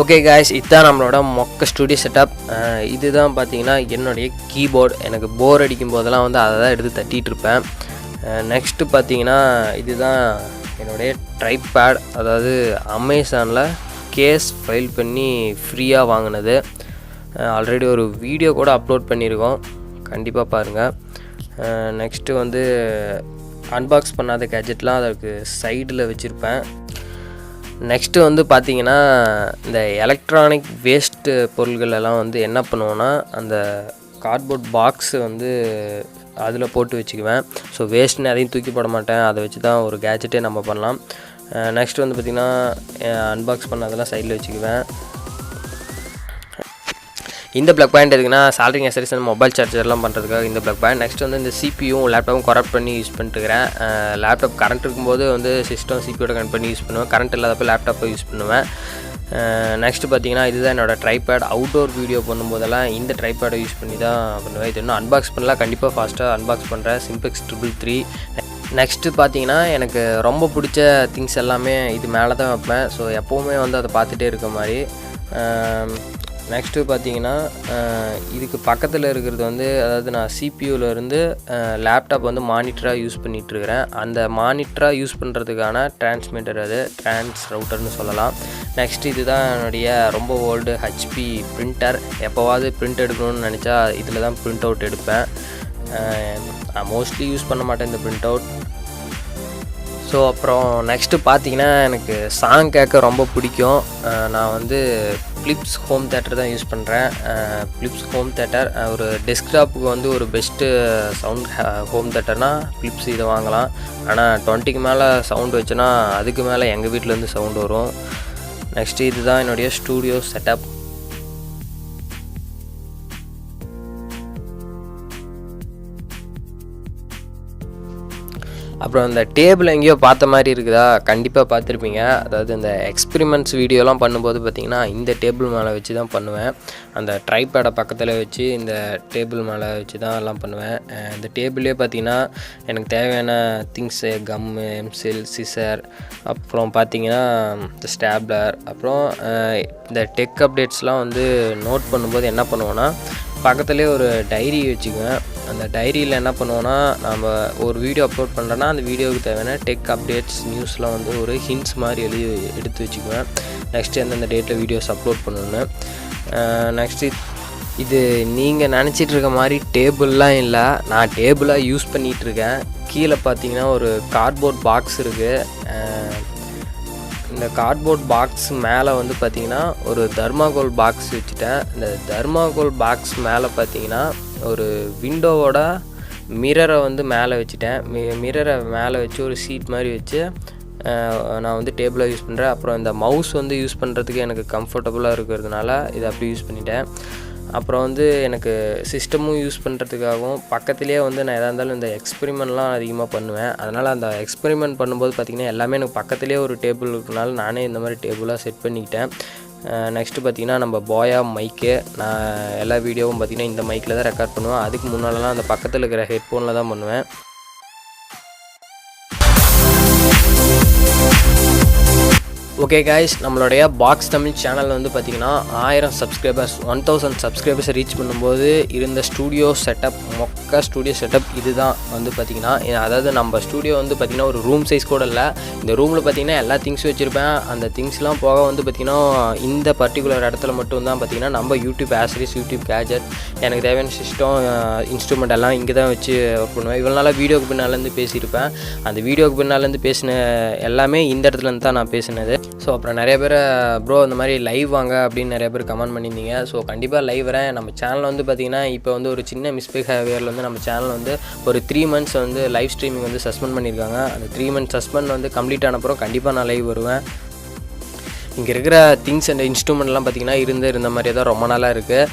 Okay guys, இதுதான் நம்மளோட மொக்க ஸ்டுடியோ செட்டப். இதுதான் பார்த்தீங்கன்னா என்னுடைய கீபோர்டு. எனக்கு போர் அடிக்கும் போதெல்லாம் வந்து அதை தான் எடுத்து தட்டிகிட்டு இருப்பேன். நெக்ஸ்ட்டு பார்த்தீங்கன்னா இதுதான் என்னுடைய ட்ரைபேட். அதாவது அமேசானில் கேஸ் ஃபைல் பண்ணி ஃப்ரீயாக வாங்கினது. ஆல்ரெடி ஒரு வீடியோ கூட அப்லோட் பண்ணியிருக்கோம், கண்டிப்பாக பாருங்கள். நெக்ஸ்ட்டு வந்து அன்பாக்ஸ் பண்ணாத கேஜெட்லாம் அதற்கு சைடில் வச்சுருப்பேன். நெக்ஸ்ட்டு வந்து பார்த்திங்கன்னா இந்த எலக்ட்ரானிக் வேஸ்ட்டு பொருள்கள் எல்லாம் வந்து என்ன பண்ணுவோன்னா அந்த கார்ட்போர்ட் பாக்ஸு வந்து அதில் போட்டு வச்சுக்குவேன். ஸோ வேஸ்ட்டுன்னு அதையும் தூக்கி போட மாட்டேன், அதை வச்சு தான் ஒரு கேஜெட்டே நம்ம பண்ணலாம். நெக்ஸ்ட்டு வந்து பார்த்திங்கன்னா அன்பாக்ஸ் பண்ணதெல்லாம் சைடில் வச்சுக்குவேன். இந்த ப்ளக் பாயிண்ட் எதுக்குன்னா சால்ரிங் அசரிசன் மொபைல் சார்ஜர்லாம் பண்ணுறதுக்காக இந்த ப்ளக் பாயிண்ட். நெக்ஸ்ட் வந்து இந்த சிபியும் லேப்டாப்பும் கனெக்ட் பண்ணி யூஸ் பண்ணிட்டுருக்கிறேன். லேப்டாப் கரண்ட் இருக்கும்போது வந்து சிஸ்டம் சிபியோட கனெக்ட் பண்ணி யூஸ் பண்ணுவேன், கரண்ட் இல்லாதப்போ லேப்டாப்பை யூஸ் பண்ணுவேன். நெக்ஸ்ட்டு பார்த்தீங்கன்னா இதுதான் என்னோடய ட்ரைபேட். அவுட்டோர் வீடியோ பண்ணும்போதெல்லாம் இந்த ட்ரைபேடை யூஸ் பண்ணி தான் பண்ணுவேன். இது இன்னும் அன்பாக்ஸ் பண்ணலாம், கண்டிப்பாக ஃபாஸ்ட்டாக அன்பாக்ஸ் பண்ணுறேன். சிம்பிக்ஸ் 333. நெக்ஸ்ட்டு பார்த்தீங்கன்னா எனக்கு ரொம்ப பிடிச்ச திங்ஸ் எல்லாமே இது மேலே தான் வைப்பேன். ஸோ எப்போவுமே வந்து அதை பார்த்துட்டே இருக்க மாதிரி. நெக்ஸ்ட்டு பார்த்தீங்கன்னா இதுக்கு பக்கத்தில் இருக்கிறது வந்து, அதாவது நான் சிபியூலேருந்து லேப்டாப் வந்து மானிட்டராக யூஸ் பண்ணிகிட்ருக்கிறேன். அந்த மானிட்டராக யூஸ் பண்ணுறதுக்கான டிரான்ஸ்மிட்டர், அது ட்ரான்ஸ் ரவுட்டர்னு சொல்லலாம். நெக்ஸ்ட்டு இதுதான் என்னுடைய ரொம்ப ஓல்டு ஹெச்பி பிரிண்டர். எப்போவாவது பிரிண்ட் எடுக்கணும்னு நினச்சா இதில் தான் பிரிண்ட் அவுட் எடுப்பேன். நான் மோஸ்ட்லி யூஸ் பண்ண மாட்டேன் இந்த பிரிண்ட் அவுட். ஸோ அப்புறம் நெக்ஸ்ட்டு பார்த்தீங்கன்னா எனக்கு சாங் கேட்க ரொம்ப பிடிக்கும். நான் வந்து ஃபிலிப்ஸ் ஹோம் தேட்டர் தான் யூஸ் பண்ணுறேன். ஃபிலிப்ஸ் ஹோம் தேட்டர் ஒரு டெஸ்க்டாப்புக்கு வந்து ஒரு பெஸ்ட்டு சவுண்ட் ஹோம் தேட்டர்னால் ஃபிலிப்ஸ் இதை வாங்கலாம். ஆனால் 20க்கு மேலே சவுண்டு வச்சுன்னா அதுக்கு மேலே எங்கள் வீட்டிலேருந்து சவுண்டு வரும். நெக்ஸ்ட்டு இதுதான் என்னுடைய ஸ்டூடியோ செட்டப். அப்புறம் இந்த டேபிள் எங்கேயோ பார்த்த மாதிரி இருக்குதா? கண்டிப்பாக பார்த்துருப்பீங்க. அதாவது இந்த எக்ஸ்பிரிமெண்ட்ஸ் வீடியோலாம் பண்ணும்போது பார்த்திங்கன்னா இந்த டேபிள் மேலே வச்சு தான் பண்ணுவேன். அந்த ட்ரைபேடை பக்கத்தில் வச்சு இந்த டேபிள் மேலே வச்சு தான் எல்லாம் பண்ணுவேன். இந்த டேபிளே பார்த்திங்கன்னா எனக்கு தேவையான திங்ஸு, கம்மு, எம்சில், சிசர், அப்புறம் பார்த்திங்கன்னா இந்த ஸ்டாப்லர், அப்புறம் இந்த டெக் அப்டேட்ஸ்லாம் வந்து நோட் பண்ணும்போது என்ன பண்ணுவோன்னா பக்கத்துலேயே ஒரு டைரி வச்சுக்குவேன். அந்த டைரியில் என்ன பண்ணுவோன்னா, நம்ம ஒரு வீடியோ அப்லோட் பண்ணுறோன்னா அந்த வீடியோவுக்கு தேவையான டெக் அப்டேட்ஸ் நியூஸ்லாம் வந்து ஒரு ஹிண்ட்ஸ் மாதிரி எடுத்து வச்சுக்குவேன். நெக்ஸ்ட்டு எந்தெந்த டேட்டில் வீடியோஸ் அப்லோட் பண்ணணுன்னு. நெக்ஸ்ட்டு இது நீங்கள் நினச்சிட்டு இருக்க மாதிரி டேபிள்லாம் இல்லை, நான் டேபிளாக யூஸ் பண்ணிகிட்ருக்கேன். கீழே பார்த்தீங்கன்னா ஒரு கார்ட்போர்ட் பாக்ஸ் இருக்குது. இந்த கார்ட்போர்ட் பாக்ஸ் மேலே வந்து பார்த்திங்கன்னா ஒரு தர்மாகோல் பாக்ஸ் வச்சுட்டேன். இந்த தர்மாகோல் பாக்ஸ் மேலே பார்த்திங்கன்னா ஒரு விண்டோவோட மிரரை வந்து மேலே வச்சுட்டேன். மிரரை மேலே வச்சு ஒரு சீட் மாதிரி வச்சு நான் வந்து டேபிளாக யூஸ் பண்ணுறேன். அப்புறம் இந்த மவுஸ் வந்து யூஸ் பண்ணுறதுக்கு எனக்கு கம்ஃபர்டபுளாக இருக்கிறதுனால இதை அப்படி யூஸ் பண்ணிட்டேன். அப்புறம் வந்து எனக்கு சிஸ்டமும் யூஸ் பண்ணுறதுக்காகவும் பக்கத்துலேயே வந்து நான் எதாக இருந்தாலும் இந்த எக்ஸ்பெரிமெண்ட்லாம் அதிகமாக பண்ணுவேன். அதனால் அந்த எக்ஸ்பெரிமெண்ட் பண்ணும்போது பார்த்திங்கன்னா எல்லாமே எனக்கு பக்கத்துலேயே ஒரு டேபிள் இருக்கிறனால நானே இந்த மாதிரி டேபிளாக செட் பண்ணிக்கிட்டேன். நெக்ஸ்ட்டு பார்த்திங்கன்னா நம்ம போயா மைக்கு. நான் எல்லா வீடியோவும் பார்த்திங்கன்னா இந்த மைக்கில் தான் ரெக்கார்ட் பண்ணுவேன். அதுக்கு முன்னாலலாம் அந்த பக்கத்தில் இருக்கிற ஹெட்ஃபோனில் தான் பண்ணுவேன். ஓகே காய்ஸ், நம்மளுடைய பாக்ஸ் தமிழ் சேனல் வந்து பார்த்திங்கன்னா 1000 சப்ஸ்கிரைபர்ஸ் 1000 சப்ஸ்கிரைபர்ஸை ரீச் பண்ணும்போது இருந்த ஸ்டூடியோ செட்டப், மொக்க ஸ்டூடியோ செட்டப் இது தான் வந்து பார்த்திங்கன்னா. அதாவது நம்ம ஸ்டூடியோ வந்து பார்த்திங்கன்னா ஒரு ரூம் சைஸ் கூட இல்லை. இந்த ரூமில் பார்த்திங்கன்னா எல்லா திங்ஸும் வச்சுருப்பேன். அந்த திங்ஸ்லாம் போக வந்து பார்த்திங்கன்னா இந்த பர்டிகுலர் இடத்துல மட்டும் தான் பார்த்திங்கன்னா நம்ம யூடியூப் ஆக்சரிஸ், யூடியூப் கேஜெட், எனக்கு தேவையான சிஸ்டம், இன்ஸ்ட்ருமெண்ட் எல்லாம் இங்கே தான் வச்சு ஒர்க் பண்ணுவேன். இவ்வளோ நாளாக வீடியோக்கு பின்னாலேருந்து பேசியிருப்பேன். அந்த வீடியோக்கு பின்னாலேருந்து பேசின எல்லாமே இந்த இடத்துலேருந்து தான் நான் பேசினது. ஸோ அப்புறம் நிறைய பேர் ப்ரோ இந்த மாதிரி லைவ் வாங்க அப்படின்னு நிறைய பேர் கமெண்ட் பண்ணியிருந்தீங்க. ஸோ கண்டிப்பாக லைவ் வரேன். நம்ம சேனல் வந்து பார்த்திங்கன்னா இப்போ வந்து ஒரு சின்ன மிஸ்டேக் ஹேவியரில் வந்து நம்ம சேனல் வந்து ஒரு 3 months வந்து லைவ் ஸ்ட்ரீமிங் வந்து சஸ்பெண்ட் பண்ணியிருக்காங்க. அந்த 3 months சஸ்பெண்ட் வந்து கம்ப்ளீட் ஆன அப்புறம் கண்டிப்பாக நான் லைவ் வருவேன். இங்கே இருக்கிற திங்ஸ் அண்ட் இன்ஸ்ட்ருமெண்ட்லாம் பார்த்திங்கன்னா இருந்த மாதிரியே தான் ரொம்ப நாளாக இருக்குது.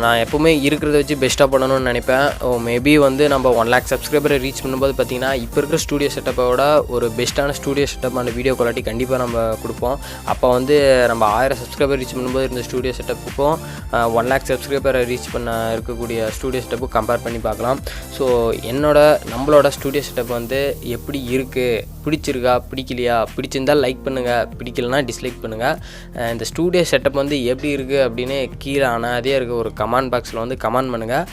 நான் எப்போவுமே இருக்கிறத வச்சு பெஸ்ட்டாக பண்ணணும்னு நினைப்பேன். மேபி வந்து நம்ம 1 lakh சப்ஸ்கிரைபரை ரீச் பண்ணும்போது பார்த்திங்கன்னா இப்போ இருக்கிற ஸ்டூடியோ செட்டப்போட ஒரு பெஸ்ட்டான ஸ்டூடியோ செட்டப்பான வீடியோ குவாலிட்டி கண்டிப்பாக நம்ம கொடுப்போம். அப்போ வந்து நம்ம 1000 சப்ஸ்கிரைபர் ரீச் பண்ணும்போது இருந்த ஸ்டூடியோ செட்டப்புக்கும் 1 lakh சப்ஸ்கிரைபரை ரீச் பண்ண இருக்கக்கூடிய ஸ்டூடியோ செட்டப்பும் கம்பேர் பண்ணி பார்க்கலாம். ஸோ நம்மளோட ஸ்டூடியோ செட்டப் வந்து எப்படி இருக்குது, பிடிச்சிருக்கா பிடிக்கலையா, பிடிச்சிருந்தால் லைக் பண்ணுங்கள், பிடிக்கலனா டிஸ்லைக் பண்ணுங்கள். இந்த ஸ்டூடியோ செட்டப் வந்து எப்படி இருக்குது அப்படின்னு கீழே அனாதையாக இருக்க ஒரு கமெண்ட் பாக்ஸில் வந்து கமெண்ட் பண்ணுங்கள்.